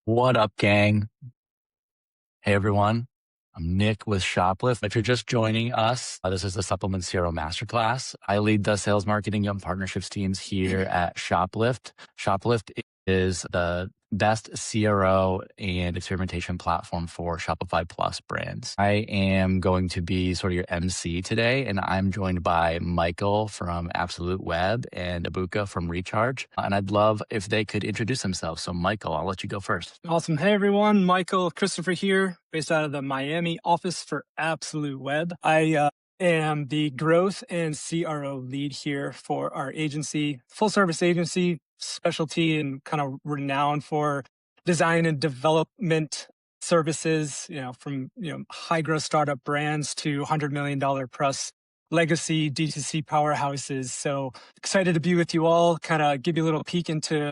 What up, gang? Hey, everyone. I'm Nick with Shoplift. If you're just joining us, this is the Supplements CRO Masterclass. I lead the sales, marketing, and partnerships teams here at Shoplift. Shoplift is the best CRO and experimentation platform for Shopify Plus brands. I am going to be sort of your MC today, and I'm joined by Michael from Absolute Web and Ibuka from Recharge. And I'd love if they could introduce themselves. So Michael, I'll let you go first. Awesome. Hey, everyone. Michael Christopher here, based out of the Miami office for Absolute Web. I am the growth and CRO lead here for our agency, full service agency, specialty and kind of renowned for design and development services, from, high growth startup brands to $100 million plus legacy DTC powerhouses. So excited to be with you all, kind of give you a little peek into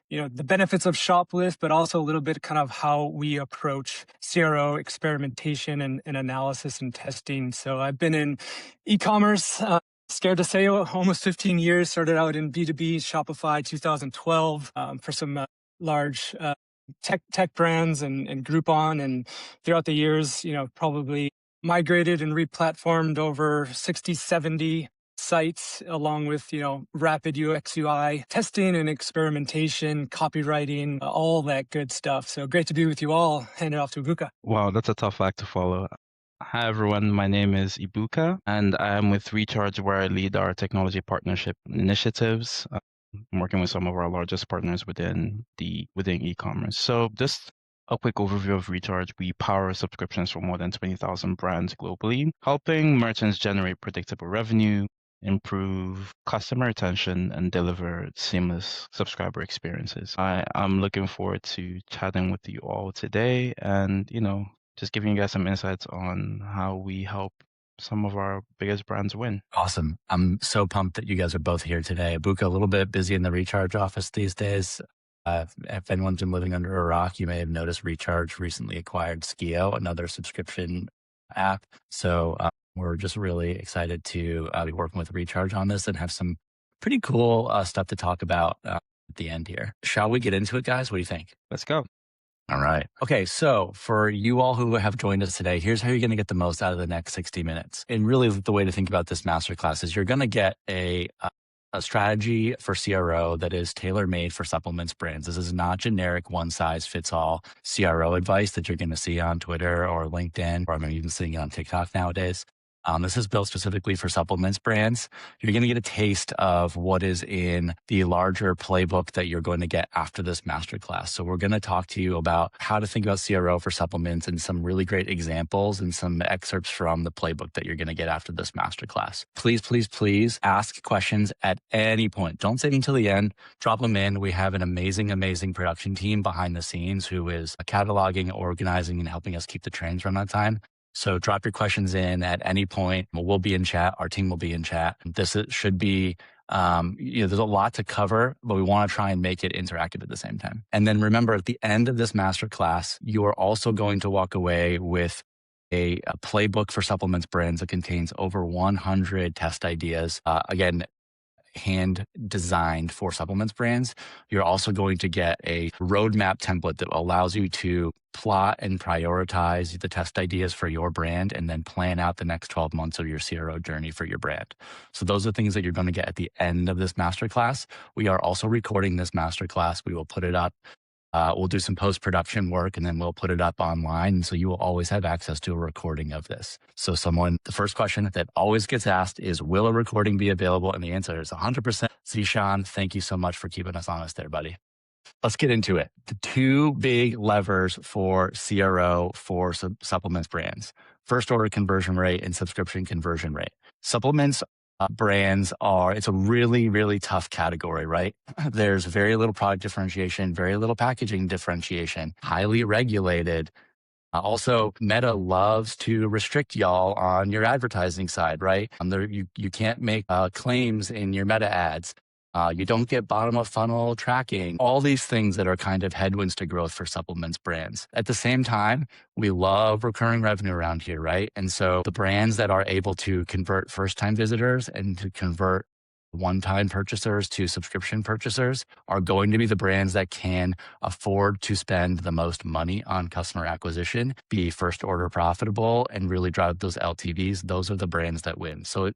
the benefits of Shoplift, but also a little bit kind of how we approach CRO experimentation and analysis and testing. So I've been in e-commerce, scared to say, almost 15 years, started out in B2B, Shopify 2012 for some large tech brands and Groupon. And throughout the years, probably migrated and replatformed over 60, 70 sites, along with, rapid UX UI testing and experimentation, copywriting, all that good stuff. So great to be with you all. Hand it off to Ibuka. Wow, that's a tough act to follow. Hi, everyone. My name is Ibuka, and I am with Recharge, where I lead our technology partnership initiatives. I'm working with some of our largest partners within e-commerce. So just a quick overview of Recharge. We power subscriptions for more than 20,000 brands globally, helping merchants generate predictable revenue, improve customer retention, and deliver seamless subscriber experiences. I'm looking forward to chatting with you all today and, just giving you guys some insights on how we help some of our biggest brands win. Awesome. I'm so pumped that you guys are both here today. Ibuka, a little bit busy in the Recharge office these days. If anyone's been living under a rock, you may have noticed Recharge recently acquired Skio, another subscription app. So we're just really excited to be working with Recharge on this and have some pretty cool stuff to talk about at the end here. Shall we get into it, guys? What do you think? Let's go. All right. Okay. So for you all who have joined us today, here's how you're going to get the most out of the next 60 minutes. And really the way to think about this masterclass is you're going to get a strategy for CRO that is tailor-made for supplements brands. This is not generic one-size-fits-all CRO advice that you're going to see on Twitter or LinkedIn, or I'm even seeing it on TikTok nowadays. This is built specifically for supplements brands. You're going to get a taste of what is in the larger playbook that you're going to get after this masterclass. So we're going to talk to you about how to think about CRO for supplements and some really great examples and some excerpts from the playbook that you're going to get after this masterclass. Please, please, please ask questions at any point. Don't save until the end. Drop them in. We have an amazing, amazing production team behind the scenes who is cataloging, organizing, and helping us keep the trains run on time. So drop your questions in at any point. We'll be in chat. Our team will be in chat. This should be, there's a lot to cover, but we want to try and make it interactive at the same time. And then remember, at the end of this masterclass, you are also going to walk away with a playbook for supplements brands that contains over 100 test ideas. Again, hand designed for supplements brands. You're also going to get a roadmap template that allows you to plot and prioritize the test ideas for your brand and then plan out the next 12 months of your CRO journey for your brand. So those are things that you're going to get at the end of this masterclass. We are also recording this masterclass. We will put it up. We'll do some post-production work and then we'll put it up online. And so you will always have access to a recording of this. So the first question that always gets asked is, will a recording be available? And the answer is 100%. Zishan, thank you so much for keeping us honest there, buddy. Let's get into it. The two big levers for CRO for supplements brands: first order conversion rate and subscription conversion rate. Supplements brands it's a really, really tough category, right? There's very little product differentiation, very little packaging differentiation, highly regulated. Also, Meta loves to restrict y'all on your advertising side, right? You can't make claims in your Meta ads. You don't get bottom of funnel tracking, all these things that are kind of headwinds to growth for supplements brands. At the same time, we love recurring revenue around here, right? And so the brands that are able to convert first-time visitors and to convert one-time purchasers to subscription purchasers are going to be the brands that can afford to spend the most money on customer acquisition, be first order profitable, and really drive those LTVs. Those are the brands that win. So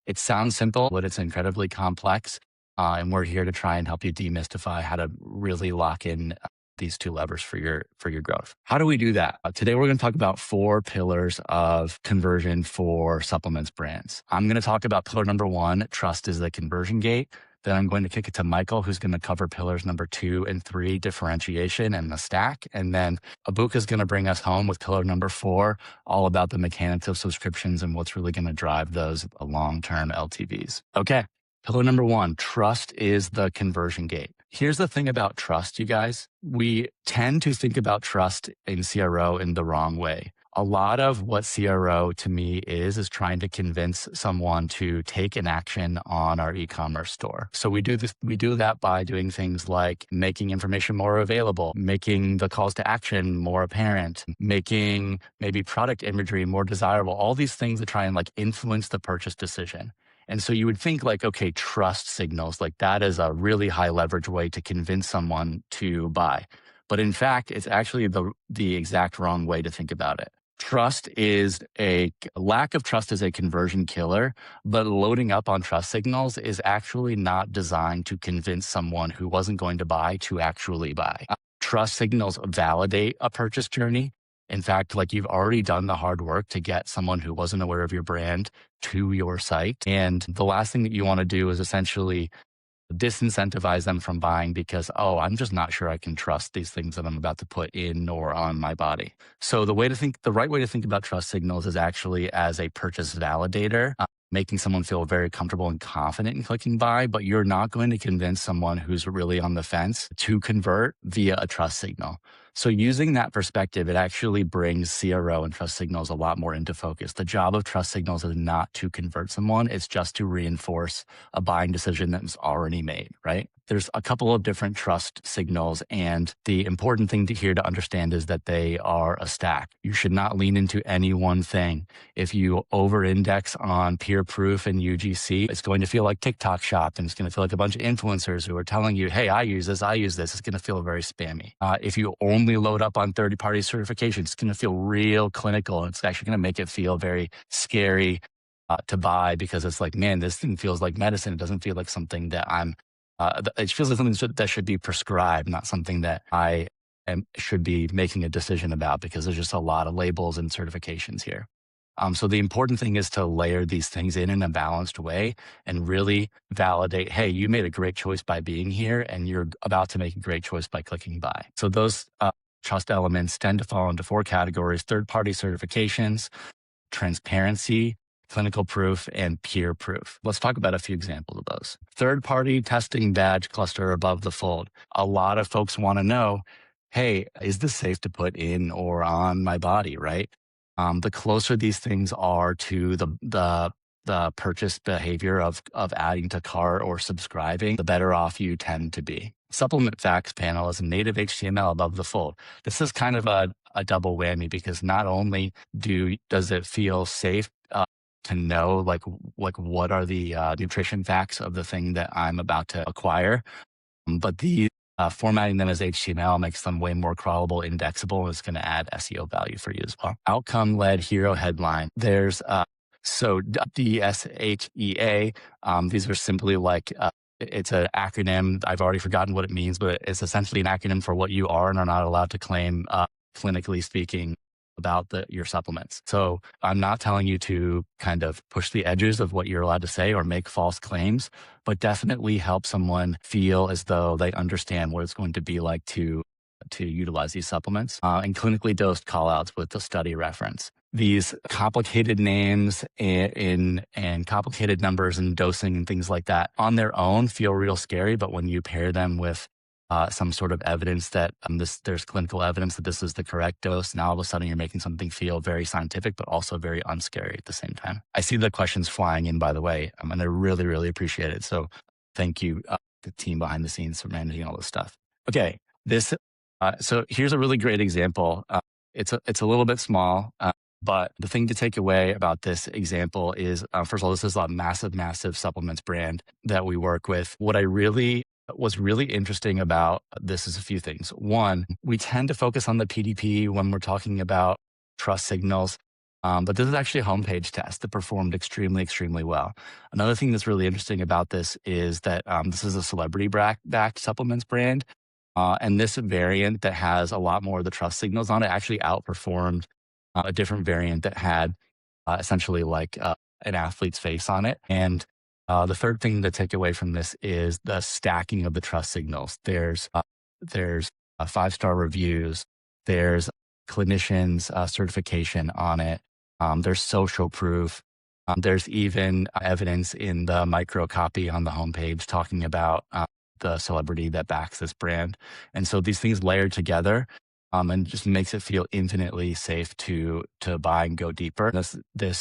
it sounds simple, but it's incredibly complex. And we're here to try and help you demystify how to really lock in these two levers for your growth. How do we do that? Today, we're going to talk about 4 pillars of conversion for supplements brands. I'm going to talk about pillar number 1, trust is the conversion gate. Then I'm going to kick it to Michael, who's going to cover pillars number 2 and 3, differentiation and the stack. And then Ibuka is going to bring us home with pillar number 4, all about the mechanics of subscriptions and what's really going to drive those long-term LTVs. Okay. Pillar number 1, trust is the conversion gate. Here's the thing about trust, you guys. We tend to think about trust in CRO in the wrong way. A lot of what CRO to me is trying to convince someone to take an action on our e-commerce store. So we do that by doing things like making information more available, making the calls to action more apparent, making maybe product imagery more desirable, all these things that try and like influence the purchase decision. And so you would think like, okay, trust signals, like that is a really high leverage way to convince someone to buy. But in fact, it's actually the exact wrong way to think about it. Lack of trust is a conversion killer, but loading up on trust signals is actually not designed to convince someone who wasn't going to buy to actually buy. Trust signals validate a purchase journey. In fact, like you've already done the hard work to get someone who wasn't aware of your brand to your site. And the last thing that you want to do is essentially disincentivize them from buying because, I'm just not sure I can trust these things that I'm about to put in or on my body. So the right way to think about trust signals is actually as a purchase validator, making someone feel very comfortable and confident in clicking buy, but you're not going to convince someone who's really on the fence to convert via a trust signal. So using that perspective, it actually brings CRO and trust signals a lot more into focus. The job of trust signals is not to convert someone. It's just to reinforce a buying decision that was already made, right? There's a couple of different trust signals, and the important thing here to understand is that they are a stack. You should not lean into any one thing. If you over-index on peer proof and UGC, it's going to feel like TikTok Shop, and it's going to feel like a bunch of influencers who are telling you, hey, I use this. It's going to feel very spammy. If you only load up on third-party certifications, it's going to feel real clinical. It's actually going to make it feel very scary to buy because it's like, man, this thing feels like medicine. It doesn't feel like something that it feels like something that should be prescribed, not something that I should be making a decision about because there's just a lot of labels and certifications here. So the important thing is to layer these things in a balanced way and really validate, hey, you made a great choice by being here and you're about to make a great choice by clicking buy. So those trust elements tend to fall into 4 categories: third-party certifications, transparency, clinical proof, and peer proof. Let's talk about a few examples of those. Third-party testing badge cluster above the fold. A lot of folks want to know, hey, is this safe to put in or on my body, right? The closer these things are to the purchase behavior of adding to cart or subscribing, the better off you tend to be. Supplement facts panel is native HTML above the fold. This is kind of a double whammy because not only does it feel safe to know like what are the nutrition facts of the thing that I'm about to acquire, but formatting them as HTML makes them way more crawlable, indexable, and it's going to add SEO value for you as well. Outcome-led hero headline. There's DSHEA. These are simply like it's an acronym. I've already forgotten what it means, but it's essentially an acronym for what you are and are not allowed to claim, clinically speaking, about your supplements. So I'm not telling you to kind of push the edges of what you're allowed to say or make false claims, but definitely help someone feel as though they understand what it's going to be like to utilize these supplements, and clinically dosed callouts with the study reference. These complicated names and complicated numbers and dosing and things like that on their own feel real scary, but when you pair them with some sort of evidence that there's clinical evidence that this is the correct dose, now all of a sudden you're making something feel very scientific, but also very unscary at the same time. I see the questions flying in, by the way, and I really, really appreciate it. So thank you, the team behind the scenes for managing all this stuff. Okay, so here's a really great example. It's a little bit small, But the thing to take away about this example is, first of all, this is a massive supplements brand that we work with. What was really interesting about this is a few things. One, we tend to focus on the PDP when we're talking about trust signals. But this is actually a homepage test that performed extremely well. Another thing that's really interesting about this is that this is a celebrity-backed supplements brand. And this variant that has a lot more of the trust signals on it actually outperformed a different variant that had essentially like an athlete's face on it. And the third thing to take away from this is the stacking of the trust signals. There's 5-star reviews. There's clinicians' certification on it. There's social proof. There's even evidence in the micro copy on the homepage talking about the celebrity that backs this brand. And so these things layered together and just makes it feel infinitely safe to buy and go deeper. They're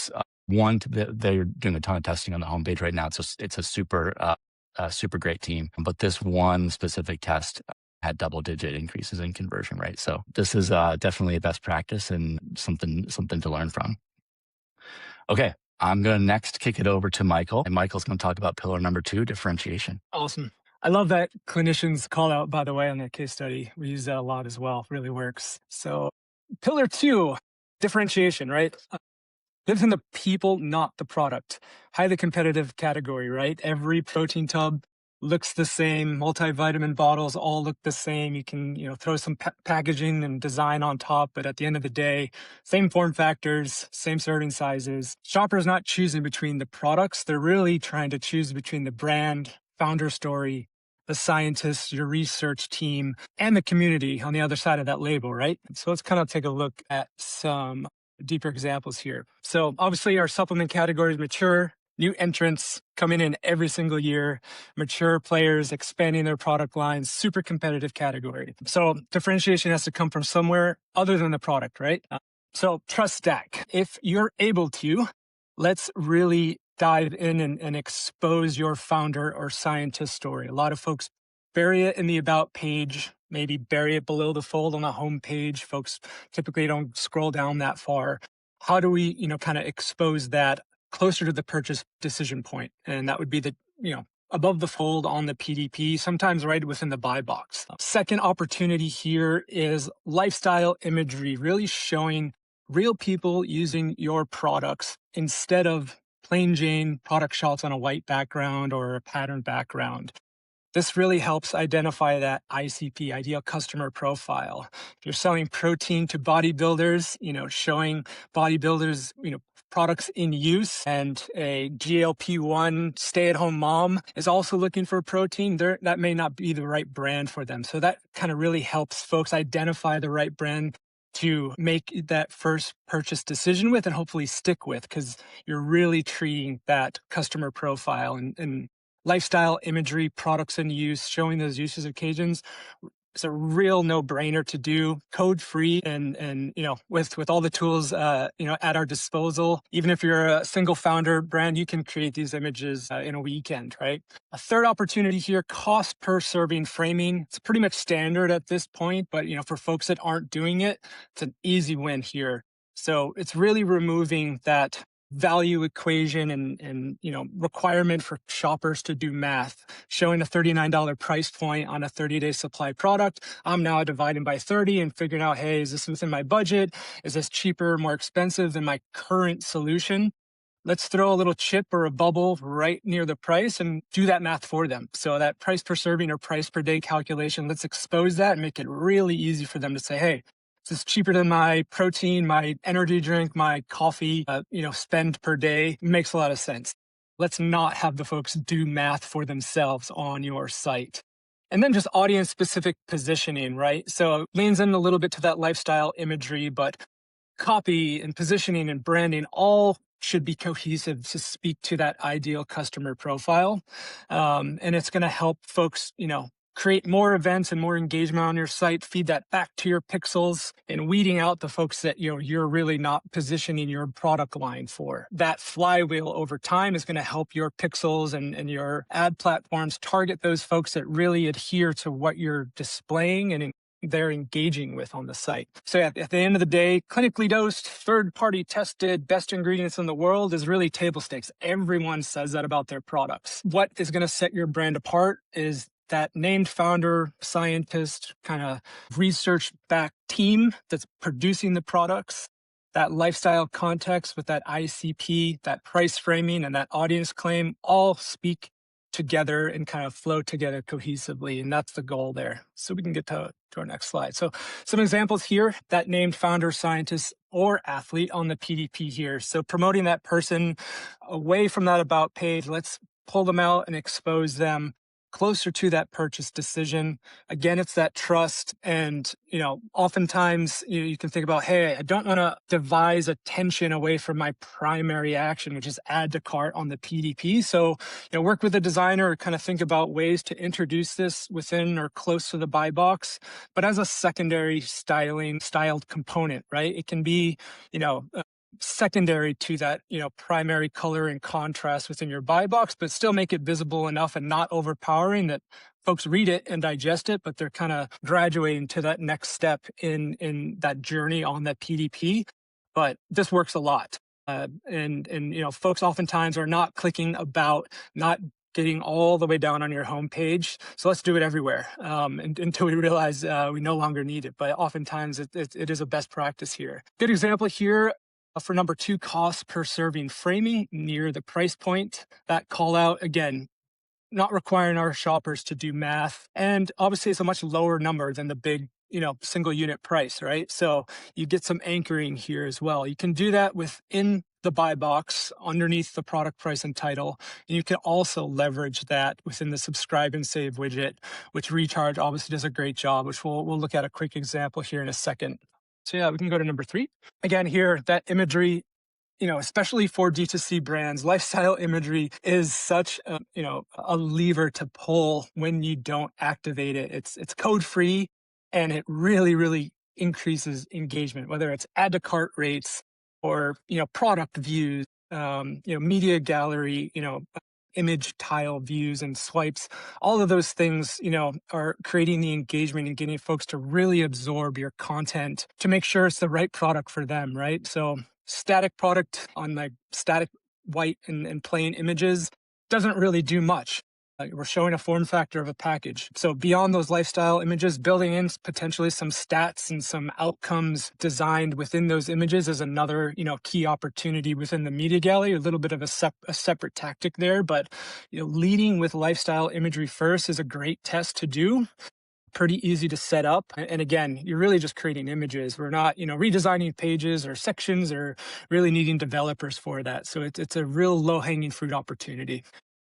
doing a ton of testing on the homepage right now. It's a super great team. But this one specific test had double-digit increases in conversion rate. So this is definitely a best practice and something to learn from. Okay, I'm going to next kick it over to Michael, and Michael's going to talk about pillar number 2, differentiation. Awesome. I love that clinicians call out, by the way, on that case study. We use that a lot as well. Really works. So pillar 2, differentiation, right? Lives in the people, not the product. Highly competitive category, right? Every protein tub looks the same. Multivitamin bottles all look the same. You can, throw some packaging and design on top, but at the end of the day, same form factors, same serving sizes. Shoppers not choosing between the products. They're really trying to choose between the brand, founder story, the scientists, your research team, and the community on the other side of that label, right? So let's kind of take a look at some deeper examples here. So obviously our supplement category is mature. New entrants coming in every single year, mature players expanding their product lines, super competitive category. So differentiation has to come from somewhere other than the product, right? So trust stack. If you're able to, let's really dive in and expose your founder or scientist story. A lot of folks bury it in the about page, maybe bury it below the fold on the home page. Folks typically don't scroll down that far. How do we, kind of expose that closer to the purchase decision point? And that would be the, above the fold on the PDP, sometimes right within the buy box. Second opportunity here is lifestyle imagery, really showing real people using your products instead of plain Jane product shots on a white background or a pattern background. This really helps identify that ICP, ideal customer profile. If you're selling protein to bodybuilders, showing bodybuilders, products in use, and a GLP-1 stay-at-home mom is also looking for protein, that may not be the right brand for them. So that kind of really helps folks identify the right brand to make that first purchase decision with and hopefully stick with, because you're really treating that customer profile and lifestyle imagery, products in use, showing those usage occasions. It's a real no-brainer to do, code-free, and with all the tools at our disposal. Even if you're a single founder brand, you can create these images in a weekend, right? A third opportunity here, cost per serving framing. It's pretty much standard at this point, but for folks that aren't doing it, it's an easy win here. So it's really removing that value equation and requirement for shoppers to do math, showing a $39 price point on a 30-day supply product. I'm now dividing by 30 and figuring out, hey, is this within my budget? Is this cheaper, more expensive than my current solution? Let's throw a little chip or a bubble right near the price and do that math for them. So that price per serving or price per day calculation, let's expose that and make it really easy for them to say, hey, this is cheaper than my protein, my energy drink, my coffee, spend per day. Makes a lot of sense. Let's not have the folks do math for themselves on your site. And then just audience-specific positioning, right? So it leans in a little bit to that lifestyle imagery, but copy and positioning and branding all should be cohesive to speak to that ideal customer profile. And it's going to help folks, create more events and more engagement on your site, feed that back to your pixels, and weeding out the folks that you're really not positioning your product line for. That flywheel over time is going to help your pixels and your ad platforms target those folks that really adhere to what you're displaying and they're engaging with on the site. So at the end of the day, clinically dosed, third-party tested, best ingredients in the world is really table stakes. Everyone says that about their products. What is going to set your brand apart is that named founder, scientist, kind of research-backed team that's producing the products, that lifestyle context with that ICP, that price framing, and that audience claim all speak together and kind of flow together cohesively. And that's the goal there. So we can get to our next slide. So some examples here, that named founder, scientist, or athlete on the PDP here. So promoting that person away from that about page, let's pull them out and expose them closer to that purchase decision. Again, it's that trust. And, oftentimes you can think about, hey, I don't want to devise attention away from my primary action, which is add to cart on the PDP. So, work with a designer or kind of think about ways to introduce this within or close to the buy box, but as a secondary styled component, right? It can be, secondary to that, primary color and contrast within your buy box, but still make it visible enough and not overpowering that folks read it and digest it, but they're kind of graduating to that next step in that journey on that PDP. But this works a lot. And folks oftentimes are not clicking about, not getting all the way down on your homepage. So let's do it everywhere until we realize we no longer need it. But oftentimes it is a best practice here. Good example here. For number 2, cost per serving framing near the price point. That call out, again, not requiring our shoppers to do math. And obviously it's a much lower number than the big, single unit price, right? So you get some anchoring here as well. You can do that within the buy box underneath the product price and title. And you can also leverage that within the subscribe and save widget, which Recharge obviously does a great job, which we'll look at a quick example here in a second. So yeah, we can go to number 3. Again, here, that imagery, especially for D2C brands, lifestyle imagery is such a lever to pull when you don't activate it. It's code free and it really, really increases engagement, whether it's add to cart rates or, product views, media gallery, image tile views and swipes. All of those things, are creating the engagement and getting folks to really absorb your content to make sure it's the right product for them, right? So static product on like static white and plain images doesn't really do much. We're showing a form factor of a package. So beyond those lifestyle images, building in potentially some stats and some outcomes designed within those images is another, key opportunity within the media gallery. A little bit of a separate tactic there, but leading with lifestyle imagery first is a great test to do. Pretty easy to set up. And again, you're really just creating images. We're not, redesigning pages or sections or really needing developers for that. So it's a real low-hanging fruit opportunity.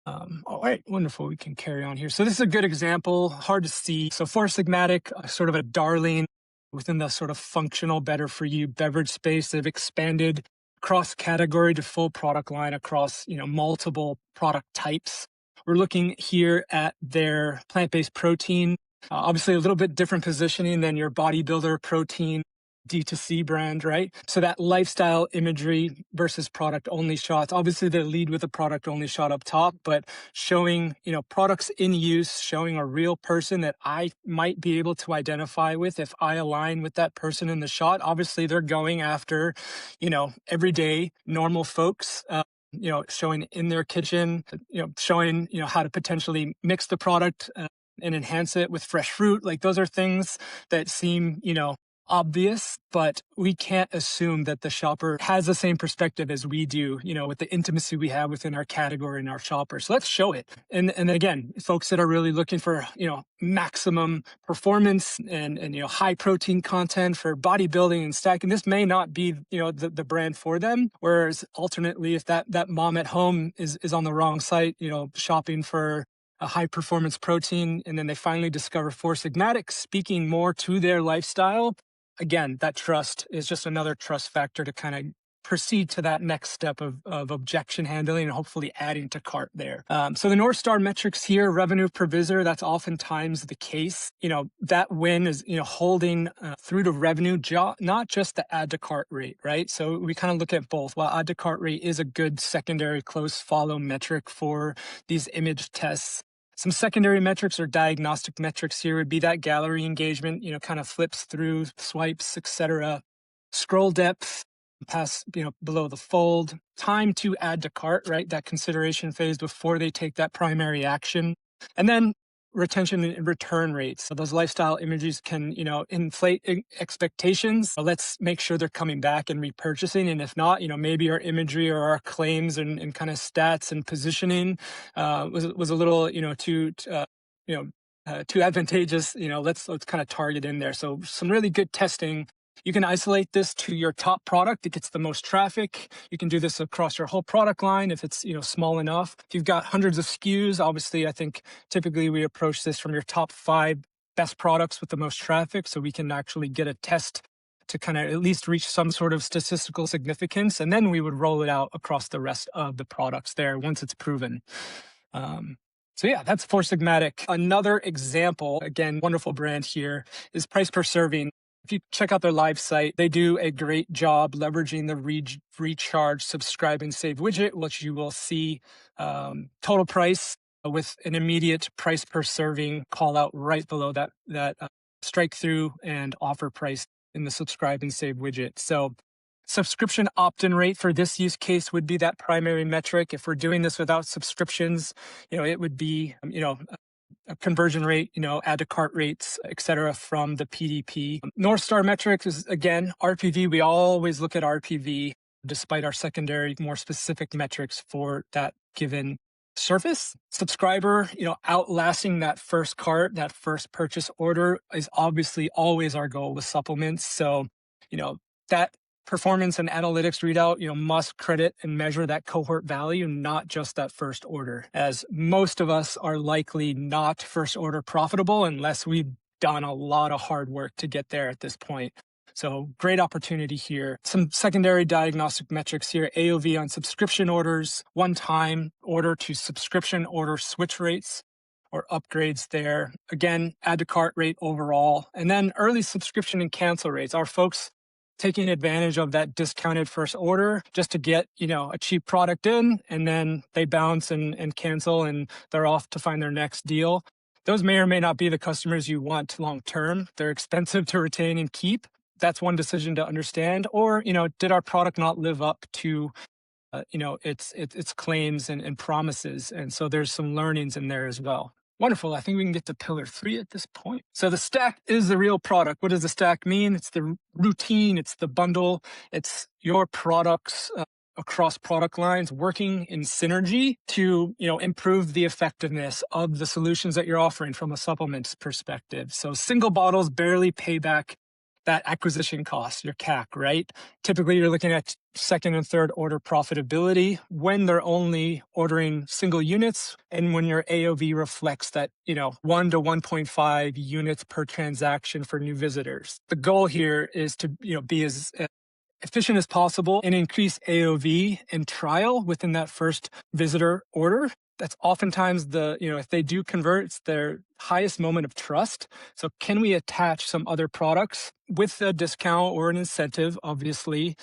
All right, wonderful. We can carry on here. So this is a good example, hard to see. So Four Sigmatic, sort of a darling within the sort of functional, better for you beverage space. They've expanded cross-category to full product line across, multiple product types. We're looking here at their plant-based protein. Obviously, a little bit different positioning than your bodybuilder protein D2C brand, right? So that lifestyle imagery versus product only shots. Obviously, they lead with a product only shot up top, but showing, products in use, showing a real person that I might be able to identify with if I align with that person in the shot. Obviously, they're going after, everyday normal folks. Showing in their kitchen, showing, how to potentially mix the product and enhance it with fresh fruit. Like those are things that seem, obvious, but we can't assume that the shopper has the same perspective as we do, with the intimacy we have within our category and our shoppers. So let's show it. And again, folks that are really looking for, maximum performance and high protein content for bodybuilding and stacking, this may not be, the brand for them. Whereas alternately, if that mom at home is on the wrong site, shopping for a high performance protein, and then they finally discover Four Sigmatic, speaking more to their lifestyle. Again, that trust is just another trust factor to kind of proceed to that next step of objection handling and hopefully adding to cart there. So the North Star metrics here, revenue per visitor, that's oftentimes the case. That win is, holding through to revenue, not just the add to cart rate, right? So we kind of look at both. While add to cart rate is a good secondary close follow metric for these image tests, Some secondary metrics or diagnostic metrics here would be that gallery engagement, kind of flips through, swipes, etc. Scroll depth, past, below the fold. Time to add to cart, right? That consideration phase before they take that primary action. And then retention and return rates. So those lifestyle images can, inflate expectations. So let's make sure they're coming back and repurchasing. And if not, maybe our imagery or our claims and kind of stats and positioning was a little, too advantageous. Let's kind of target in there. So some really good testing. You can isolate this to your top product. It gets the most traffic. You can do this across your whole product line if it's, small enough. If you've got hundreds of SKUs, obviously, I think typically we approach this from your top 5 best products with the most traffic. So we can actually get a test to kind of at least reach some sort of statistical significance. And then we would roll it out across the rest of the products there once it's proven. So yeah, that's Four Sigmatic. Another example, again, wonderful brand here, is price per serving. If you check out their live site, they do a great job leveraging the recharge, subscribe, and save widget, which you will see total price with an immediate price per serving call out right below that strike through and offer price in the subscribe and save widget. So subscription opt-in rate for this use case would be that primary metric. If we're doing this without subscriptions, it would be, a conversion rate, add to cart rates, et cetera, from the PDP. North Star metrics is, again, RPV. We always look at RPV despite our secondary, more specific metrics for that given surface. Subscriber, outlasting that first cart, that first purchase order is obviously always our goal with supplements. So, that performance and analytics readout, must credit and measure that cohort value, not just that first order, as most of us are likely not first order profitable unless we've done a lot of hard work to get there at this point. So great opportunity here. Some secondary diagnostic metrics here, AOV on subscription orders, one-time order to subscription order switch rates or upgrades there. Again, add to cart rate overall. And then early subscription and cancel rates. Our folks taking advantage of that discounted first order just to get, a cheap product in, and then they bounce and cancel and they're off to find their next deal. Those may or may not be the customers you want long-term. They're expensive to retain and keep. That's one decision to understand. Or, did our product not live up to, its claims and promises? And so there's some learnings in there as well. Wonderful. I think we can get to pillar 3 at this point. So the stack is the real product. What does the stack mean? It's the routine. It's the bundle. It's your products across product lines working in synergy to, improve the effectiveness of the solutions that you're offering from a supplements perspective. So single bottles barely pay back that acquisition cost, your CAC, right? Typically, you're looking at second and third order profitability when they're only ordering single units and when your AOV reflects that, 1 to 1.5 units per transaction for new visitors. The goal here is to, be as efficient as possible and increase AOV and trial within that first visitor order. That's oftentimes if they do convert, it's their highest moment of trust. So can we attach some other products with a discount or an incentive, obviously,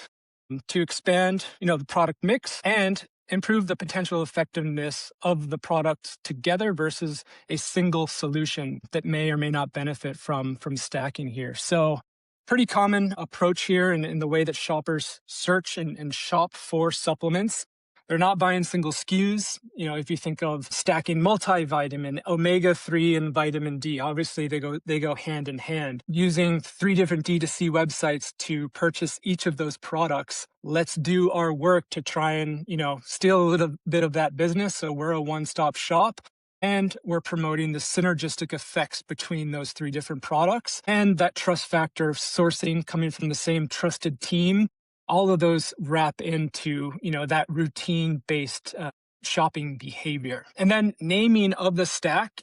to expand, the product mix and improve the potential effectiveness of the products together versus a single solution that may or may not benefit from stacking here. So pretty common approach here in the way that shoppers search and shop for supplements. They're not buying single SKUs. If you think of stacking multivitamin, omega-3 and vitamin D, obviously they go hand in hand. Using 3 different DTC websites to purchase each of those products, let's do our work to try and, steal a little bit of that business. So we're a one-stop shop. And we're promoting the synergistic effects between those 3 different products and that trust factor of sourcing coming from the same trusted team. All of those wrap into, that routine-based shopping behavior. And then naming of the stack,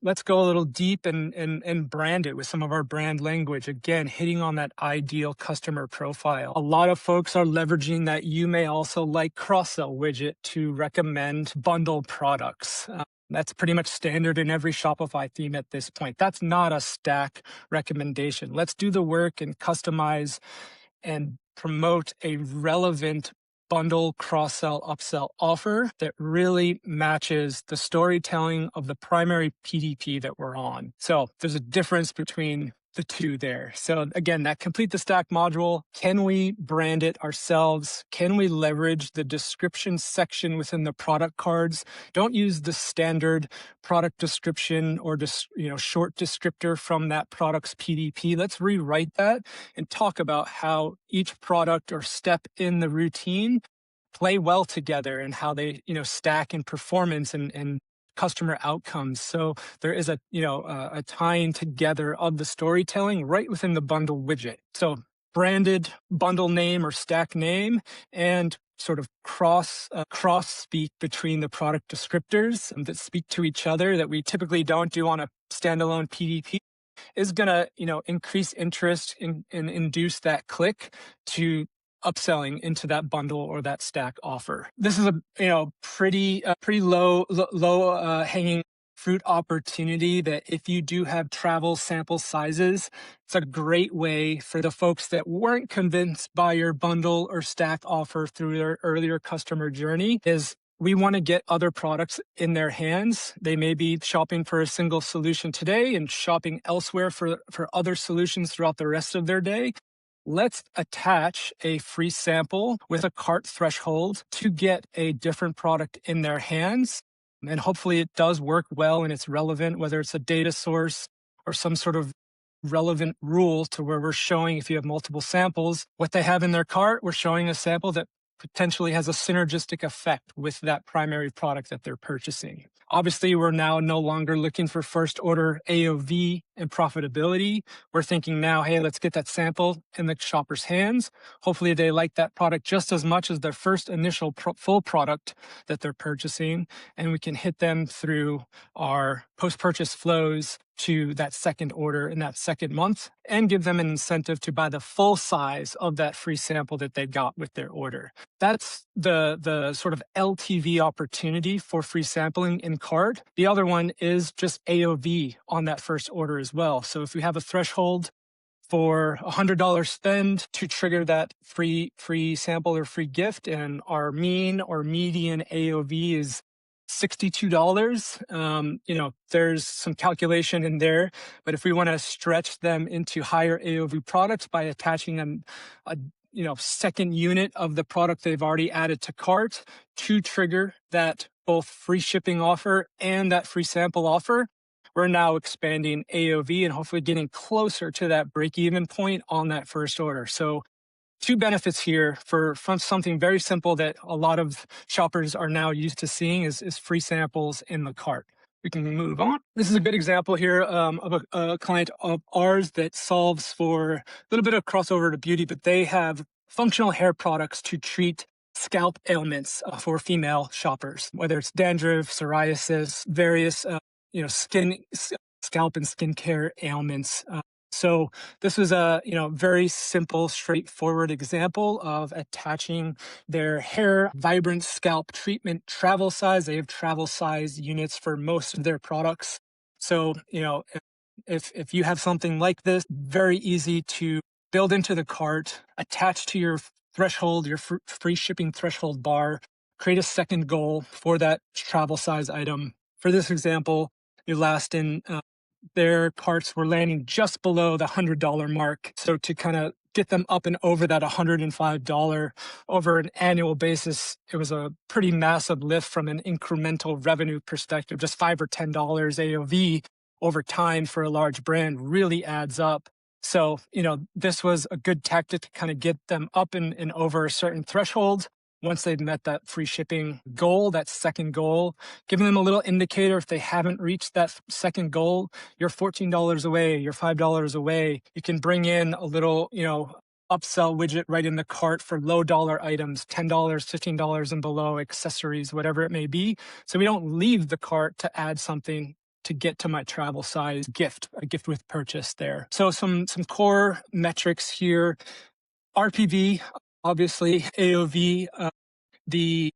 let's go a little deep and brand it with some of our brand language. Again, hitting on that ideal customer profile. A lot of folks are leveraging that you may also like cross-sell widget to recommend bundle products. That's pretty much standard in every Shopify theme at this point. That's not a stack recommendation. Let's do the work and customize and promote a relevant bundle, cross-sell, upsell offer that really matches the storytelling of the primary PDP that we're on. So there's a difference between the two there. So again, that complete the stack module, can we brand it ourselves? Can we leverage the description section within the product cards? Don't use the standard product description or just, short descriptor from that product's PDP. Let's rewrite that and talk about how each product or step in the routine play well together and how they, stack in performance and customer outcomes. So there is a tying together of the storytelling right within the bundle widget. So branded bundle name or stack name and sort of cross speak between the product descriptors that speak to each other that we typically don't do on a standalone PDP is going to, increase interest and induce that click to upselling into that bundle or that stack offer. This is a pretty low hanging fruit opportunity that if you do have travel sample sizes, it's a great way for the folks that weren't convinced by your bundle or stack offer through their earlier customer journey is we want to get other products in their hands. They may be shopping for a single solution today and shopping elsewhere for other solutions throughout the rest of their day. Let's attach a free sample with a cart threshold to get a different product in their hands. And hopefully it does work well and it's relevant, whether it's a data source or some sort of relevant rule to where we're showing if you have multiple samples, what they have in their cart, we're showing a sample that potentially has a synergistic effect with that primary product that they're purchasing. Obviously, we're now no longer looking for first order AOV and profitability. We're thinking now, hey, let's get that sample in the shopper's hands. Hopefully they like that product just as much as their first initial full product that they're purchasing. And we can hit them through our post-purchase flows to that second order in that second month and give them an incentive to buy the full size of that free sample that they got with their order. That's the sort of LTV opportunity for free sampling in cart. The other one is just AOV on that first order as well. So if we have a threshold for $100 spend to trigger that free sample or free gift, and our mean or median AOV is $62. There's some calculation in there, but if we want to stretch them into higher AOV products by attaching a second unit of the product they've already added to cart to trigger that both free shipping offer and that free sample offer, we're now expanding AOV and hopefully getting closer to that break-even point on that first order. So two benefits here from something very simple that a lot of shoppers are now used to seeing is free samples in the cart. We can move on. This is a good example here of a client of ours that solves for a little bit of crossover to beauty, but they have functional hair products to treat scalp ailments for female shoppers, whether it's dandruff, psoriasis, various scalp and skincare ailments. So this was a very simple, straightforward example of attaching their hair vibrant scalp treatment travel size. They have travel size units for most of their products. So if you have something like this, very easy to build into the cart, attach to your threshold, your free shipping threshold bar, create a second goal for that travel size item. For this example, you last in their carts were landing just below the $100 mark. So to kind of get them up and over that $105 over an annual basis, it was a pretty massive lift from an incremental revenue perspective. Just $5 or $10 AOV over time for a large brand really adds up. So, this was a good tactic to kind of get them up and over a certain threshold. Once they've met that free shipping goal, that second goal, giving them a little indicator if they haven't reached that second goal, you're $14 away, you're $5 away. You can bring in a little, upsell widget right in the cart for low dollar items, $10, $15 and below, accessories, whatever it may be. So we don't leave the cart to add something to get to my travel size gift, a gift with purchase there. So some core metrics here. RPV, obviously, AOV, the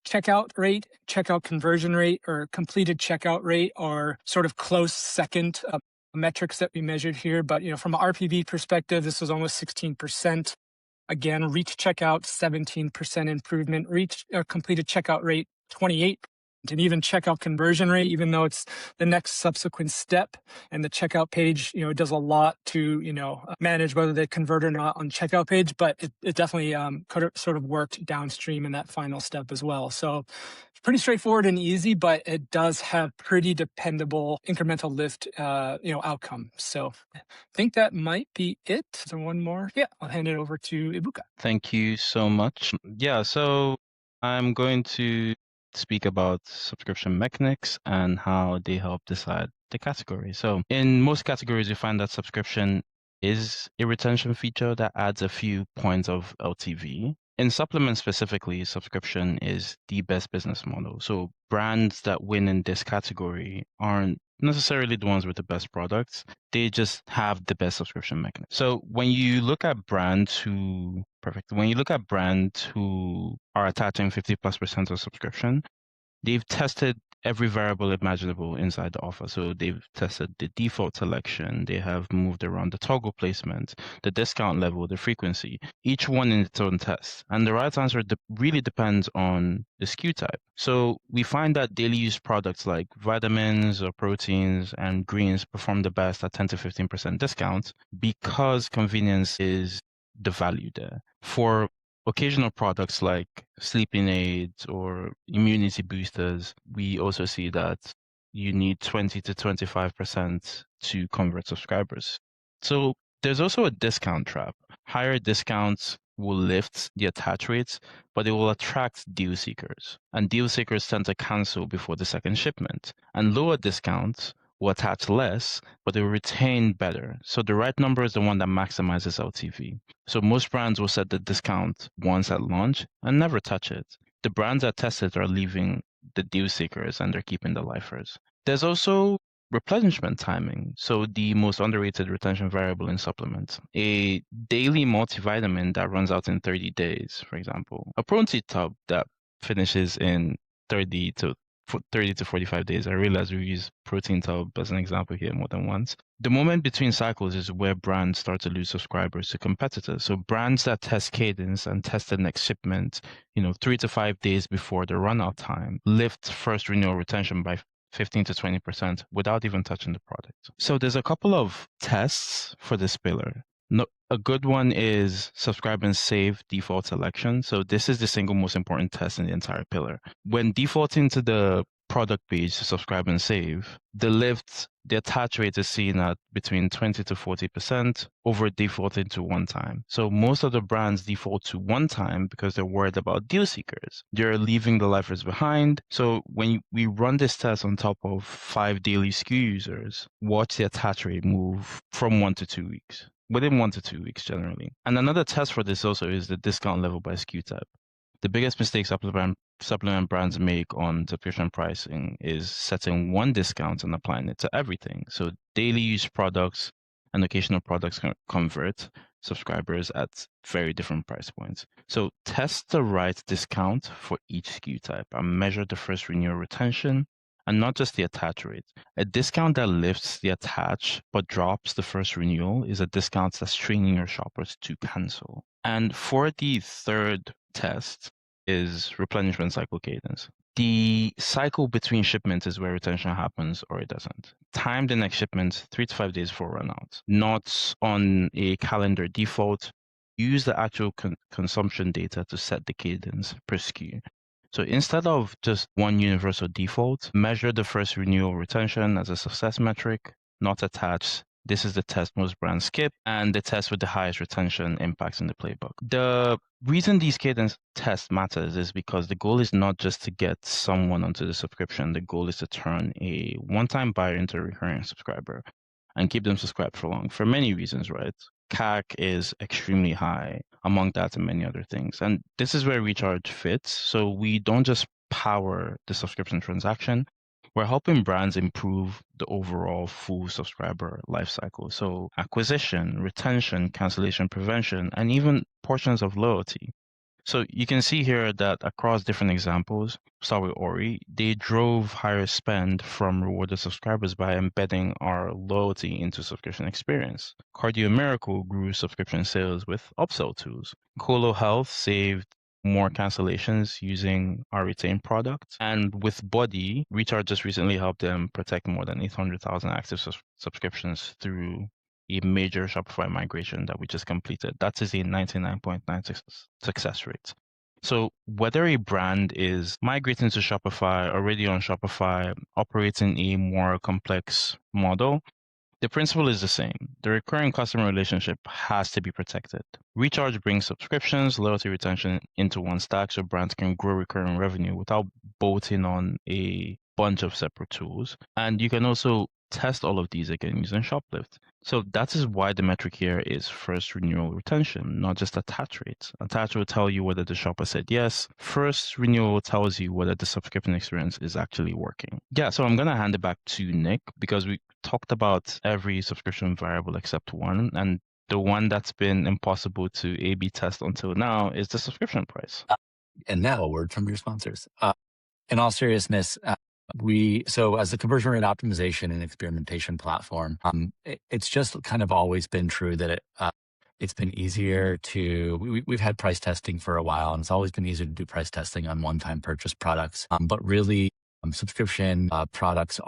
checkout rate, checkout conversion rate, or completed checkout rate are sort of close second metrics that we measured here. But, from an RPV perspective, this was almost 16%. Again, reach checkout, 17% improvement, reach completed checkout rate, 28%. And even checkout conversion rate, even though it's the next subsequent step, and the checkout page, it does a lot to, manage whether they convert or not on checkout page, but it definitely could have sort of worked downstream in that final step as well. So it's pretty straightforward and easy, but it does have pretty dependable incremental lift, outcome. So I think that might be it. Is there one more? Yeah, I'll hand it over to Ibuka. Thank you so much. Yeah, so I'm going to speak about subscription mechanics and how they help decide the category. So in most categories, you find that subscription is a retention feature that adds a few points of LTV. In supplements specifically, subscription is the best business model. So brands that win in this category aren't necessarily the ones with the best products. They just have the best subscription mechanism. So when you look at brands who are attaching 50+% of subscription, they've tested every variable imaginable inside the offer. So they've tested the default selection, they have moved around the toggle placement, the discount level, the frequency, each one in its own test. And the right answer really depends on the SKU type. So we find that daily use products like vitamins or proteins and greens perform the best at 10 to 15% discounts because convenience is the value there. For occasional products like sleeping aids or immunity boosters, we also see that you need 20 to 25% to convert subscribers. So there's also a discount trap. Higher discounts will lift the attach rates, but it will attract deal seekers. And deal seekers tend to cancel before the second shipment. And lower discounts will attach less, but they will retain better. So the right number is the one that maximizes LTV. So most brands will set the discount once at launch and never touch it. The brands that test it are leaving the deal seekers and they're keeping the lifers. There's also replenishment timing. So the most underrated retention variable in supplements. A daily multivitamin that runs out in 30 days, for example. A protein tub that finishes in 30 to 45 days. I realize we use protein tub as an example here more than once. The moment between cycles is where brands start to lose subscribers to competitors. So brands that test cadence and test the next shipment, 3 to 5 days before the run out time, lift first renewal retention by 15 to 20% without even touching the product. So there's a couple of tests for this pillar. No, a good one is subscribe and save default selection. So this is the single most important test in the entire pillar. When defaulting to the product page to subscribe and save, the attach rate is seen at between 20 to 40% over defaulting to one time. So most of the brands default to one time because they're worried about deal seekers. They're leaving the lifers behind. So when we run this test on top of 5 daily SKU users, watch the attach rate move from 1 to 2 weeks. Within 1 to 2 weeks generally. And another test for this also is the discount level by SKU type. The biggest mistake supplement brands make on subscription pricing is setting one discount and applying it to everything. So daily use products and occasional products can convert subscribers at very different price points. So test the right discount for each SKU type and measure the first renewal retention and not just the attach rate. A discount that lifts the attach but drops the first renewal is a discount that's training your shoppers to cancel. And for the third test is replenishment cycle cadence. The cycle between shipments is where retention happens or it doesn't. Time the next shipment 3 to 5 days before run out, not on a calendar default. Use the actual consumption data to set the cadence per SKU. So instead of just one universal default, measure the first renewal retention as a success metric, not attach. This is the test most brands skip and the test with the highest retention impacts in the playbook. The reason these cadence tests matters is because the goal is not just to get someone onto the subscription. The goal is to turn a one-time buyer into a recurring subscriber and keep them subscribed for long for many reasons, right? CAC is extremely high among that and many other things. And this is where Recharge fits. So we don't just power the subscription transaction. We're helping brands improve the overall full subscriber lifecycle. So acquisition, retention, cancellation prevention, and even portions of loyalty. So you can see here that across different examples, start with Ori, they drove higher spend from rewarded subscribers by embedding our loyalty into subscription experience. Cardio Miracle grew subscription sales with upsell tools. Colo Health saved more cancellations using our retained product. And with Body, Recharge just recently helped them protect more than 800,000 active subscriptions through a major Shopify migration that we just completed. That is a 99.96 success rate. So whether a brand is migrating to Shopify, already on Shopify, operating a more complex model, the principle is the same. The recurring customer relationship has to be protected. Recharge brings subscriptions, loyalty retention into one stack so brands can grow recurring revenue without bolting on a bunch of separate tools. And you can also test all of these again using Shoplift. So that is why the metric here is first renewal retention, not just attach rates. Attach will tell you whether the shopper said yes. First renewal tells you whether the subscription experience is actually working. Yeah, so I'm going to hand it back to Nick because we talked about every subscription variable except one. And the one that's been impossible to A/B test until now is the subscription price. And now a word from your sponsors. In all seriousness, so as a conversion rate optimization and experimentation platform, it's just kind of always been true that it's been easier we've had price testing for a while, and it's always been easier to do price testing on one-time purchase products. But really, subscription products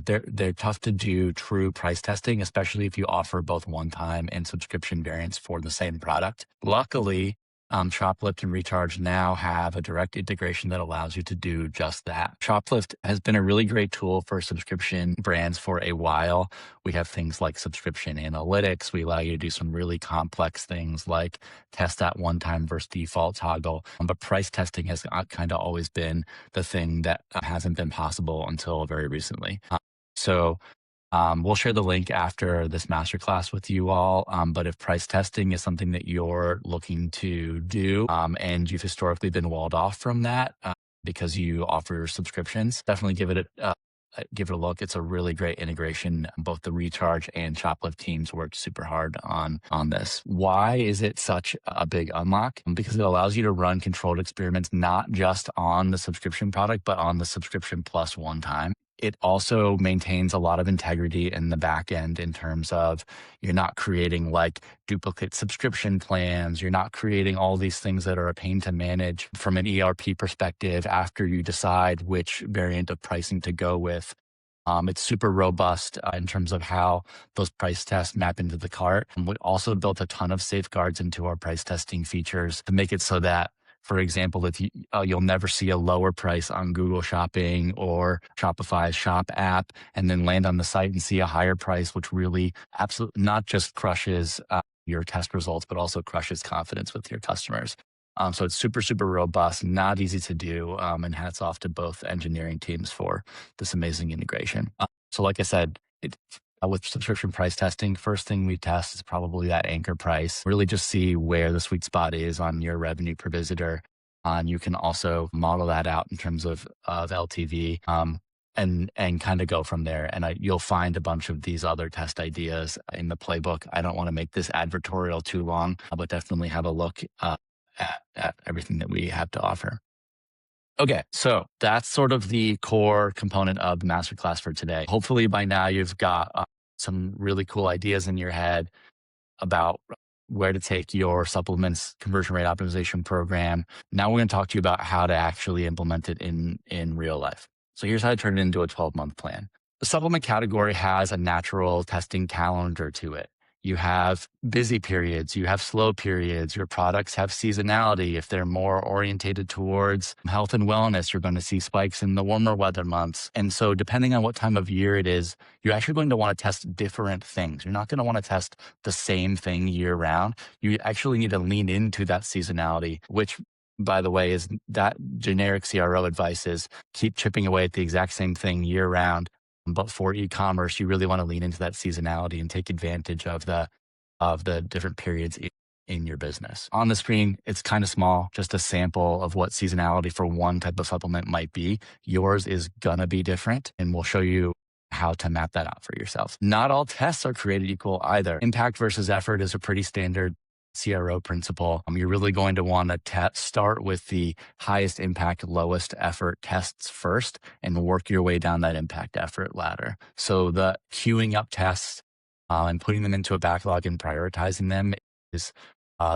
they're tough to do true price testing, especially if you offer both one-time and subscription variants for the same product. Luckily, Shoplift and Recharge now have a direct integration that allows you to do just that. Shoplift has been a really great tool for subscription brands for a while. We have things like subscription analytics. We allow you to do some really complex things like test that one-time versus default toggle. But price testing has kind of always been the thing that hasn't been possible until very recently. We'll share the link after this masterclass with you all. But if price testing is something that you're looking to do, and you've historically been walled off from that because you offer subscriptions, definitely give it a look. It's a really great integration. Both the Recharge and Shoplift teams worked super hard on this. Why is it such a big unlock? Because it allows you to run controlled experiments, not just on the subscription product, but on the subscription plus one time. It also maintains a lot of integrity in the back end in terms of you're not creating like duplicate subscription plans. You're not creating all these things that are a pain to manage from an ERP perspective after you decide which variant of pricing to go with. It's super robust in terms of how those price tests map into the cart. And we also built a ton of safeguards into our price testing features to make it so that, for example, if you'll never see a lower price on Google Shopping or Shopify's Shop app and then land on the site and see a higher price, which really absolutely not just crushes your test results, but also crushes confidence with your customers. So it's super, super robust, not easy to do, and hats off to both engineering teams for this amazing integration. So like I said, with subscription price testing, first thing we test is probably that anchor price. Really just see where the sweet spot is on your revenue per visitor. And you can also model that out in terms of LTV and kind of go from there. And you'll find a bunch of these other test ideas in the playbook. I don't want to make this advertorial too long, but definitely have a look at everything that we have to offer. Okay, so that's sort of the core component of the masterclass for today. Hopefully by now you've got some really cool ideas in your head about where to take your supplements conversion rate optimization program. Now we're going to talk to you about how to actually implement it in real life. So here's how to turn it into a 12-month plan. The supplement category has a natural testing calendar to it. You have busy periods, you have slow periods, your products have seasonality. If they're more orientated towards health and wellness, you're going to see spikes in the warmer weather months. And so depending on what time of year it is, you're actually going to want to test different things. You're not going to want to test the same thing year round. You actually need to lean into that seasonality, which, by the way, is that generic CRO advice is keep chipping away at the exact same thing year round. But for e-commerce, you really want to lean into that seasonality and take advantage of the different periods in your business. On the screen, it's kind of small, just a sample of what seasonality for one type of supplement might be. Yours is gonna be different, and we'll show you how to map that out for yourself. Not all tests are created equal either. Impact versus effort is a pretty standard CRO principle. You're really going to want to start with the highest impact, lowest effort tests first and work your way down that impact effort ladder. So the queuing up tests and putting them into a backlog and prioritizing them is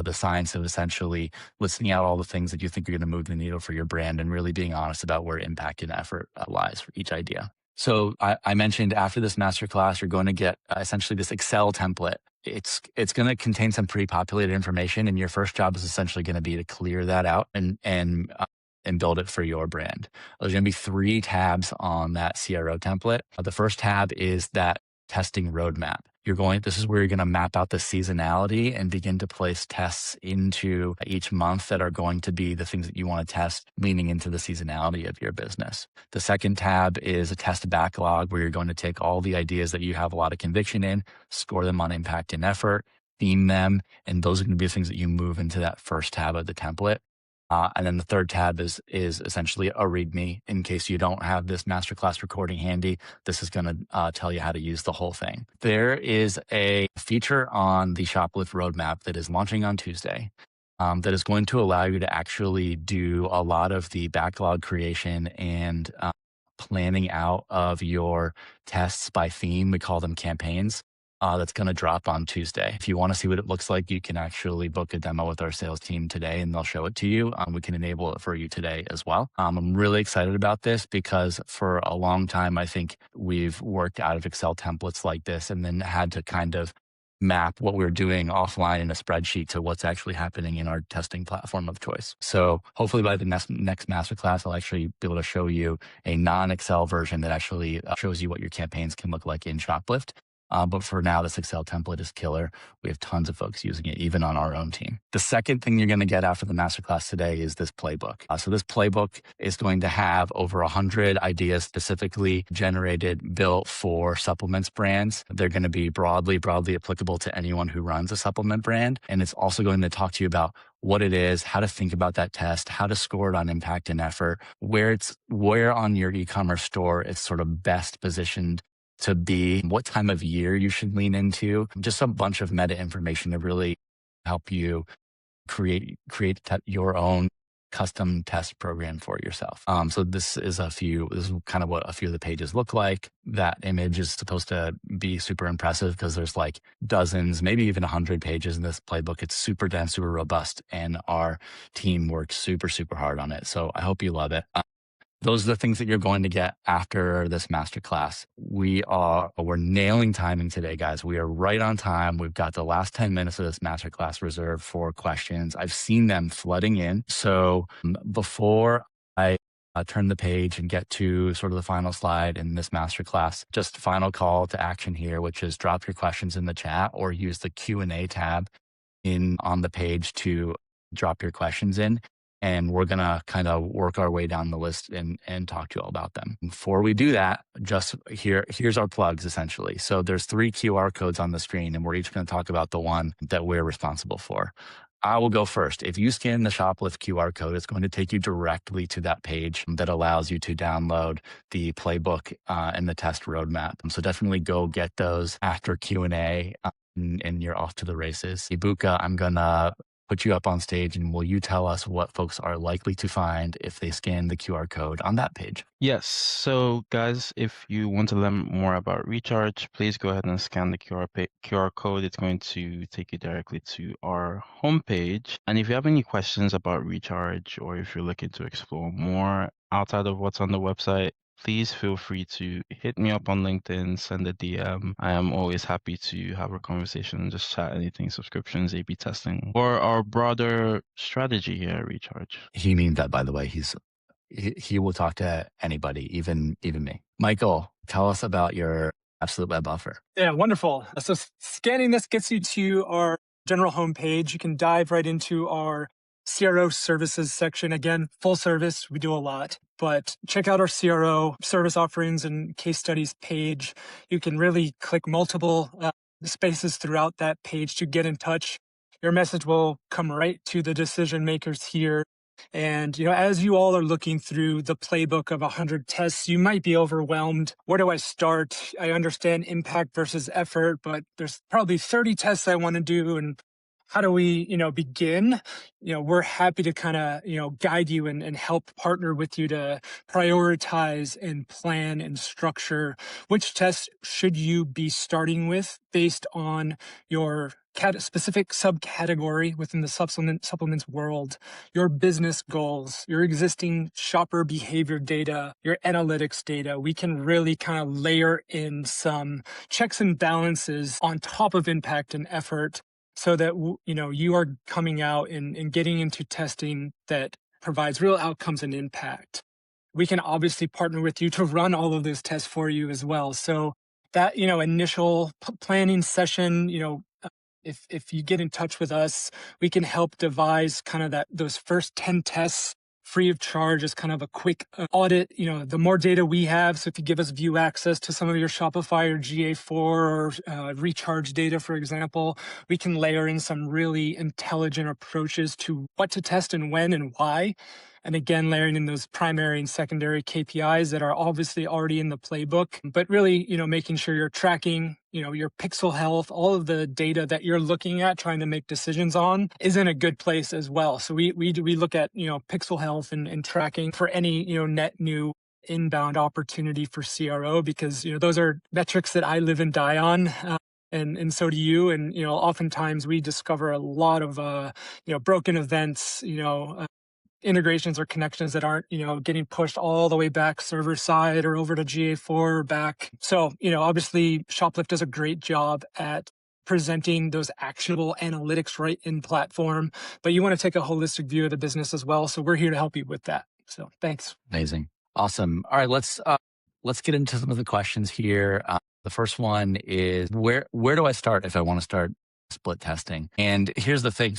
the science of essentially listing out all the things that you think are going to move the needle for your brand and really being honest about where impact and effort lies for each idea. So I mentioned after this masterclass, you're going to get essentially this Excel template. It's going to contain some pre-populated information, and your first job is essentially going to be to clear that out and build it for your brand. There's going to be 3 tabs on that CRO template. The first tab is that testing roadmap. This is where you're going to map out the seasonality and begin to place tests into each month that are going to be the things that you want to test, leaning into the seasonality of your business. The second tab is a test backlog, where you're going to take all the ideas that you have a lot of conviction in, score them on impact and effort, theme them, and those are going to be the things that you move into that first tab of the template. And then the third tab is essentially a README. In case you don't have this masterclass recording handy, this is going to tell you how to use the whole thing. There is a feature on the Shoplift roadmap that is launching on Tuesday that is going to allow you to actually do a lot of the backlog creation and planning out of your tests by theme. We call them campaigns. That's going to drop on Tuesday. If you want to see what it looks like, you can actually book a demo with our sales team today and they'll show it to you. We can enable it for you today as well. I'm really excited about this because for a long time, I think we've worked out of Excel templates like this and then had to kind of map what we're doing offline in a spreadsheet to what's actually happening in our testing platform of choice. So hopefully by the next masterclass, I'll actually be able to show you a non-Excel version that actually shows you what your campaigns can look like in Shoplift. But for now, this Excel template is killer. We have tons of folks using it, even on our own team. The second thing you're going to get after the masterclass today is this playbook. So this playbook is going to have over 100 ideas specifically generated, built for supplements brands. They're going to be broadly applicable to anyone who runs a supplement brand. And it's also going to talk to you about what it is, how to think about that test, how to score it on impact and effort, where on your e-commerce store it's sort of best positioned to be, what time of year you should lean into, just a bunch of meta information to really help you create your own custom test program for yourself. So this is kind of what a few of the pages look like. That image is supposed to be super impressive because there's like dozens, maybe even 100 pages in this playbook. It's super dense, super robust, and our team works super, super hard on it. So I hope you love it. Those are the things that you're going to get after this masterclass. We're nailing timing today, guys. We are right on time. We've got the last 10 minutes of this masterclass reserved for questions. I've seen them flooding in. So before I turn the page and get to sort of the final slide in this masterclass, just final call to action here, which is drop your questions in the chat or use the Q&A tab on the page to drop your questions in. And we're going to kind of work our way down the list and talk to you all about them. Before we do that, just here's our plugs, essentially. So there's 3 QR codes on the screen, and we're each going to talk about the one that we're responsible for. I will go first. If you scan the Shoplift QR code, it's going to take you directly to that page that allows you to download the playbook and the test roadmap. So definitely go get those after Q&A, and you're off to the races. Ibuka, I'm going to put you up on stage, and will you tell us what folks are likely to find if they scan the QR code on that page? Yes. So guys, if you want to learn more about Recharge, please go ahead and scan the QR code. It's going to take you directly to our homepage. And if you have any questions about Recharge, or if you're looking to explore more outside of what's on the website, please feel free to hit me up on LinkedIn, send a DM. I am always happy to have a conversation and just chat anything subscriptions, A/B testing, or our broader strategy here at Recharge. He means that, by the way. He will talk to anybody, even me. Michael, tell us about your Absolute Web offer. Yeah, wonderful. So scanning this gets you to our general homepage. You can dive right into our CRO services section. Again, full service, we do a lot, but check out our CRO service offerings and case studies page. You can really click multiple spaces throughout that page to get in touch. Your message will come right to the decision makers here. And, as you all are looking through the playbook of 100 tests, you might be overwhelmed. Where do I start? I understand impact versus effort, but there's probably 30 tests I want to do, and how do we, begin? We're happy to kind of, guide you and help partner with you to prioritize and plan and structure which tests should you be starting with based on your specific subcategory within the supplements world, your business goals, your existing shopper behavior data, your analytics data. We can really kind of layer in some checks and balances on top of impact and effort so that you are coming out and getting into testing that provides real outcomes and impact. We can obviously partner with you to run all of those tests for you as well. So that initial planning session, if you get in touch with us, we can help devise kind of those first 10 tests free of charge as kind of a quick audit. The more data we have, so if you give us view access to some of your Shopify or GA4 or recharge data, for example, we can layer in some really intelligent approaches to what to test and when and why. And again, layering in those primary and secondary KPIs that are obviously already in the playbook, but really, making sure you're tracking, your pixel health, all of the data that you're looking at, trying to make decisions on is in a good place as well. So we look at, pixel health and tracking for any, net new inbound opportunity for CRO, because, those are metrics that I live and die on. And so do you. And, oftentimes we discover a lot of, broken events, integrations or connections that aren't, getting pushed all the way back server side or over to GA4 or back. So, obviously Shoplift does a great job at presenting those actionable analytics right in platform, but you want to take a holistic view of the business as well. So we're here to help you with that. So thanks. Amazing. Awesome. All right, let's get into some of the questions here. The first one is where do I start if I want to start split testing? And here's the thing,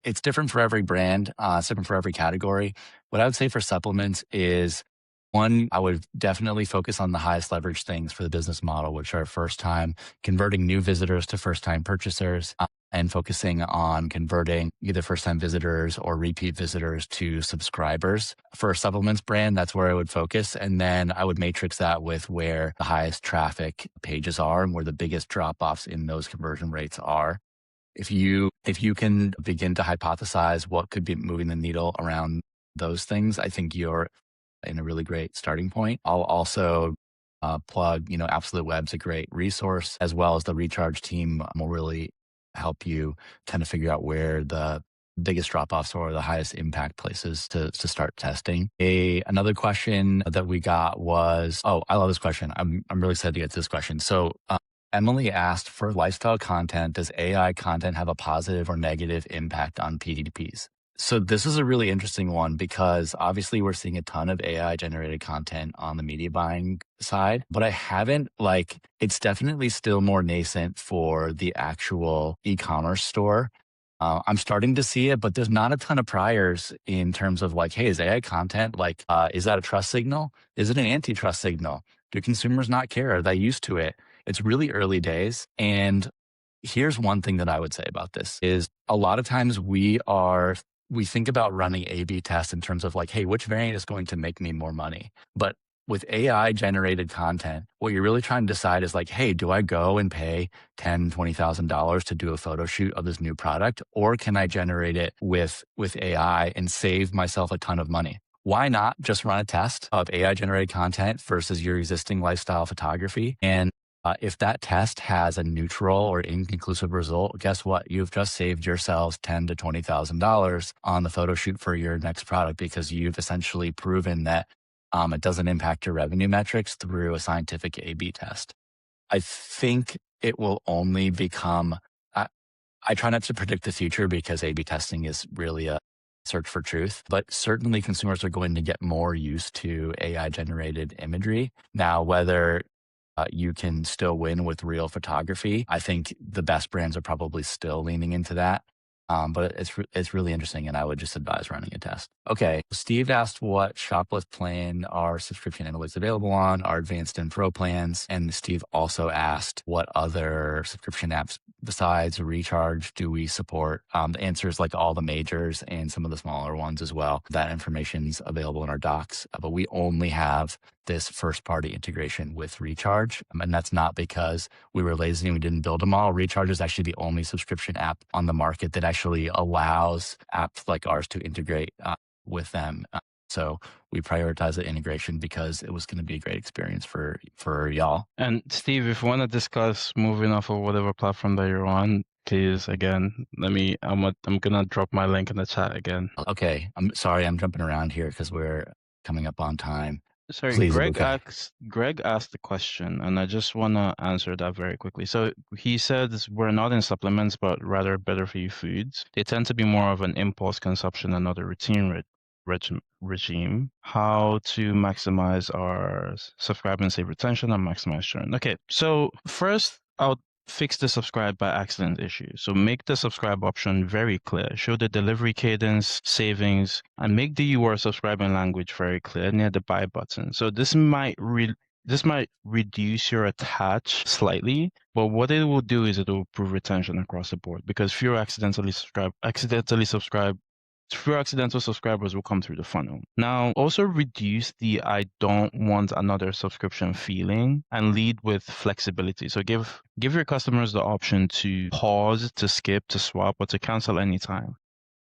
it's different for every brand, it's different for every category. What I would say for supplements is, one, I would definitely focus on the highest leverage things for the business model, which are first time converting new visitors to first time purchasers, and focusing on converting either first time visitors or repeat visitors to subscribers. For a supplements brand, that's where I would focus. And then I would matrix that with where the highest traffic pages are and where the biggest drop offs in those conversion rates are. If you can begin to hypothesize what could be moving the needle around those things, I think you're in a really great starting point. I'll also plug, Absolute Web's a great resource, as well as the Recharge team will really help you kind of figure out where the biggest drop-offs or the highest impact places to start testing. Another question that we got was, I love this question. I'm really excited to get to this question. So Emily asked, for lifestyle content, does AI content have a positive or negative impact on PDPs? So this is a really interesting one because obviously we're seeing a ton of AI generated content on the media buying side, but it's definitely still more nascent for the actual e-commerce store. I'm starting to see it, but there's not a ton of priors in terms of hey, is AI content is that a trust signal? Is it an antitrust signal? Do consumers not care? Are they used to it? It's really early days. And here's one thing that I would say about this is a lot of times we think about running A/B tests in terms of hey, which variant is going to make me more money? But with AI generated content, what you're really trying to decide is hey, do I go and pay $10,000, $20,000 to do a photo shoot of this new product? Or can I generate it with AI and save myself a ton of money? Why not just run a test of AI generated content versus your existing lifestyle photography? And if that test has a neutral or inconclusive result, guess what? You've just saved yourselves $10,000 to $20,000 on the photo shoot for your next product because you've essentially proven that it doesn't impact your revenue metrics through a scientific A/B test. I think it will only become, I try not to predict the future because A/B testing is really a search for truth, but certainly consumers are going to get more used to AI generated imagery. Now, whether you can still win with real photography, I think the best brands are probably still leaning into that. But it's really interesting, and I would just advise running a test. Okay, Steve asked what Shoplift plan are subscription analytics available on, our advanced and pro plans. And Steve also asked what other subscription apps besides Recharge, do we support? The answer is like all the majors and some of the smaller ones as well. That information's available in our docs, but we only have this first-party integration with Recharge. And that's not because we were lazy and we didn't build them all. Recharge is actually the only subscription app on the market that actually allows apps like ours to integrate with them. So we prioritize the integration because it was going to be a great experience for y'all. And Steve, if you want to discuss moving off of whatever platform that you're on, please, again, I'm gonna drop my link in the chat again. Okay, I'm sorry, I'm jumping around here because we're coming up on time. Sorry, Please, Greg Ibuka. Greg asked the question, and I just want to answer that very quickly. So he says we're not in supplements, but rather better for you foods. They tend to be more of an impulse consumption and not a routine regime. How to maximize our subscribe and save retention and maximize churn. Okay, so first I'll fix the subscribe by accident issue. So make the subscribe option very clear. Show the delivery cadence, savings, and make the URL subscribing language very clear near the buy button. So this might reduce your attach slightly, but what it will do is it will improve retention across the board because fewer accidental subscribers will come through the funnel. Now, also reduce the I don't want another subscription feeling and lead with flexibility. So give your customers the option to pause, to skip, to swap, or to cancel anytime.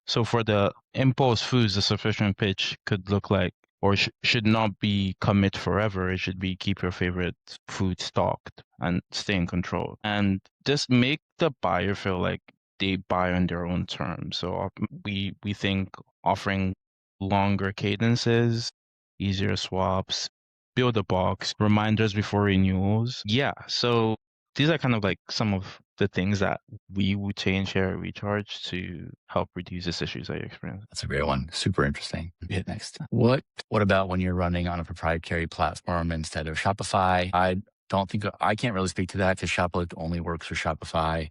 So for the impulse foods, the sufficient pitch could look like, or should not be commit forever. It should be keep your favorite food stocked and stay in control. And just make the buyer feel like they buy on their own terms. So we think offering longer cadences, easier swaps, build a box, reminders before renewals. Yeah, so these are kind of like some of the things that we would change here at Recharge to help reduce these issues that you experience. That's a great one. Super interesting. Hit next. What about when you're running on a proprietary platform instead of Shopify? I can't really speak to that because Shoplift only works for Shopify.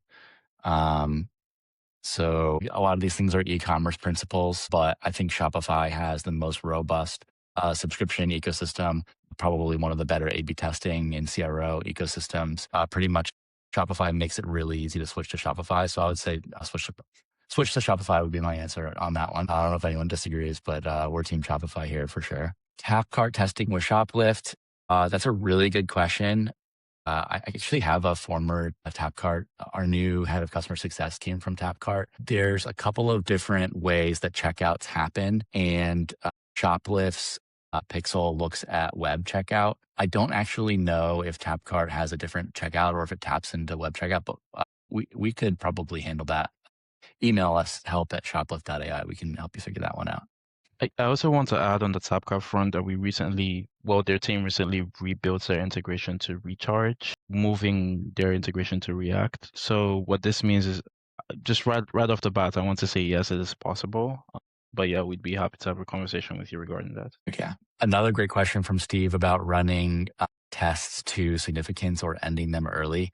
So a lot of these things are e-commerce principles, but I think Shopify has the most robust subscription ecosystem, probably one of the better A/B testing and CRO ecosystems. Pretty much Shopify makes it really easy to switch to Shopify. So I would say switch to Shopify would be my answer on that one. I don't know if anyone disagrees, but we're team Shopify here for sure. Tap cart testing with Shoplift. That's a really good question. I actually have a former TapCart. Our new head of customer success came from TapCart. There's a couple of different ways that checkouts happen, and Shoplift's Pixel looks at web checkout. I don't actually know if TapCart has a different checkout or if it taps into web checkout, but we could probably handle that. Email us help@shoplift.ai. We can help you figure that one out. I also want to add on the TapCart front that their team recently rebuilt their integration to Recharge, moving their integration to React. So what this means is just right off the bat, I want to say yes, it is possible. But yeah, we'd be happy to have a conversation with you regarding that. Okay. Another great question from Steve about running tests to significance or ending them early.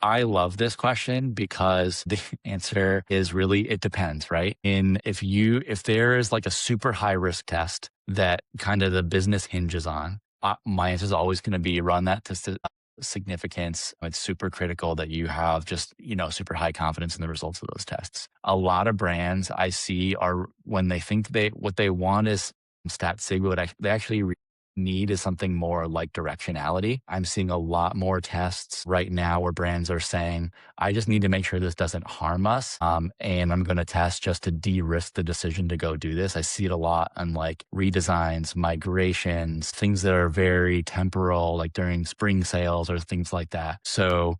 I love this question because the answer is really, it depends, right? If there is like a super high risk test that kind of the business hinges on, my answer is always going to be run that to significance. It's super critical that you have just, super high confidence in the results of those tests. A lot of brands I see are, when they think what they want is stat sig, what they actually need is something more like directionality. I'm seeing a lot more tests right now where brands are saying, I just need to make sure this doesn't harm us. And I'm going to test just to de-risk the decision to go do this. I see it a lot on like redesigns, migrations, things that are very temporal, like during spring sales or things like that. So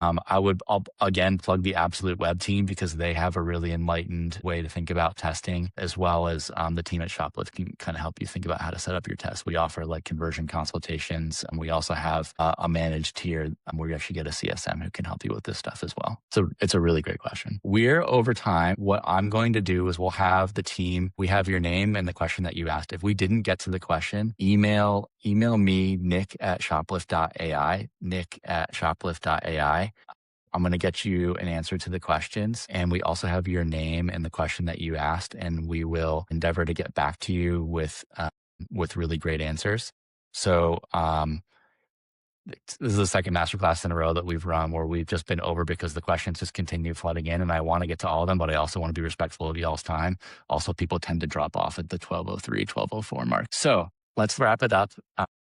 I'll again plug the Absolute Web team because they have a really enlightened way to think about testing, as well as the team at Shoplift can kind of help you think about how to set up your tests. We offer like conversion consultations, and we also have a managed tier where you actually get a CSM who can help you with this stuff as well. So it's a really great question. We're over time. What I'm going to do is we'll have the team, we have your name and the question that you asked. If we didn't get to the question, email me, nick@shoplift.ai, nick@shoplift.ai. I'm going to get you an answer to the questions. And we also have your name and the question that you asked, and we will endeavor to get back to you with really great answers. So this is the second masterclass in a row that we've run where we've just been over because the questions just continue flooding in, and I want to get to all of them, but I also want to be respectful of y'all's time. Also, people tend to drop off at the 12:03, 12:04 mark. So let's wrap it up.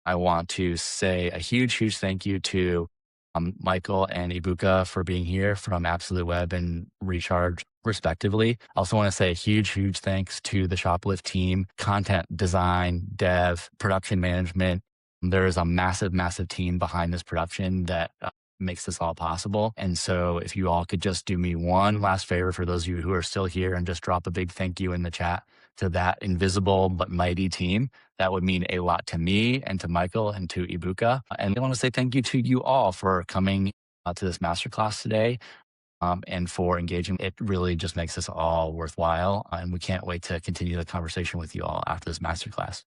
I want to say a huge, huge thank you to Michael and Ibuka for being here from Absolute Web and Recharge, respectively. I also want to say a huge, huge thanks to the Shoplift team, content design, dev, production management. There is a massive, massive team behind this production that makes this all possible. And so if you all could just do me one last favor for those of you who are still here and just drop a big thank you in the chat to that invisible but mighty team, that would mean a lot to me and to Michael and to Ibuka. And I want to say thank you to you all for coming to this masterclass today and for engaging. It really just makes this all worthwhile. And we can't wait to continue the conversation with you all after this masterclass.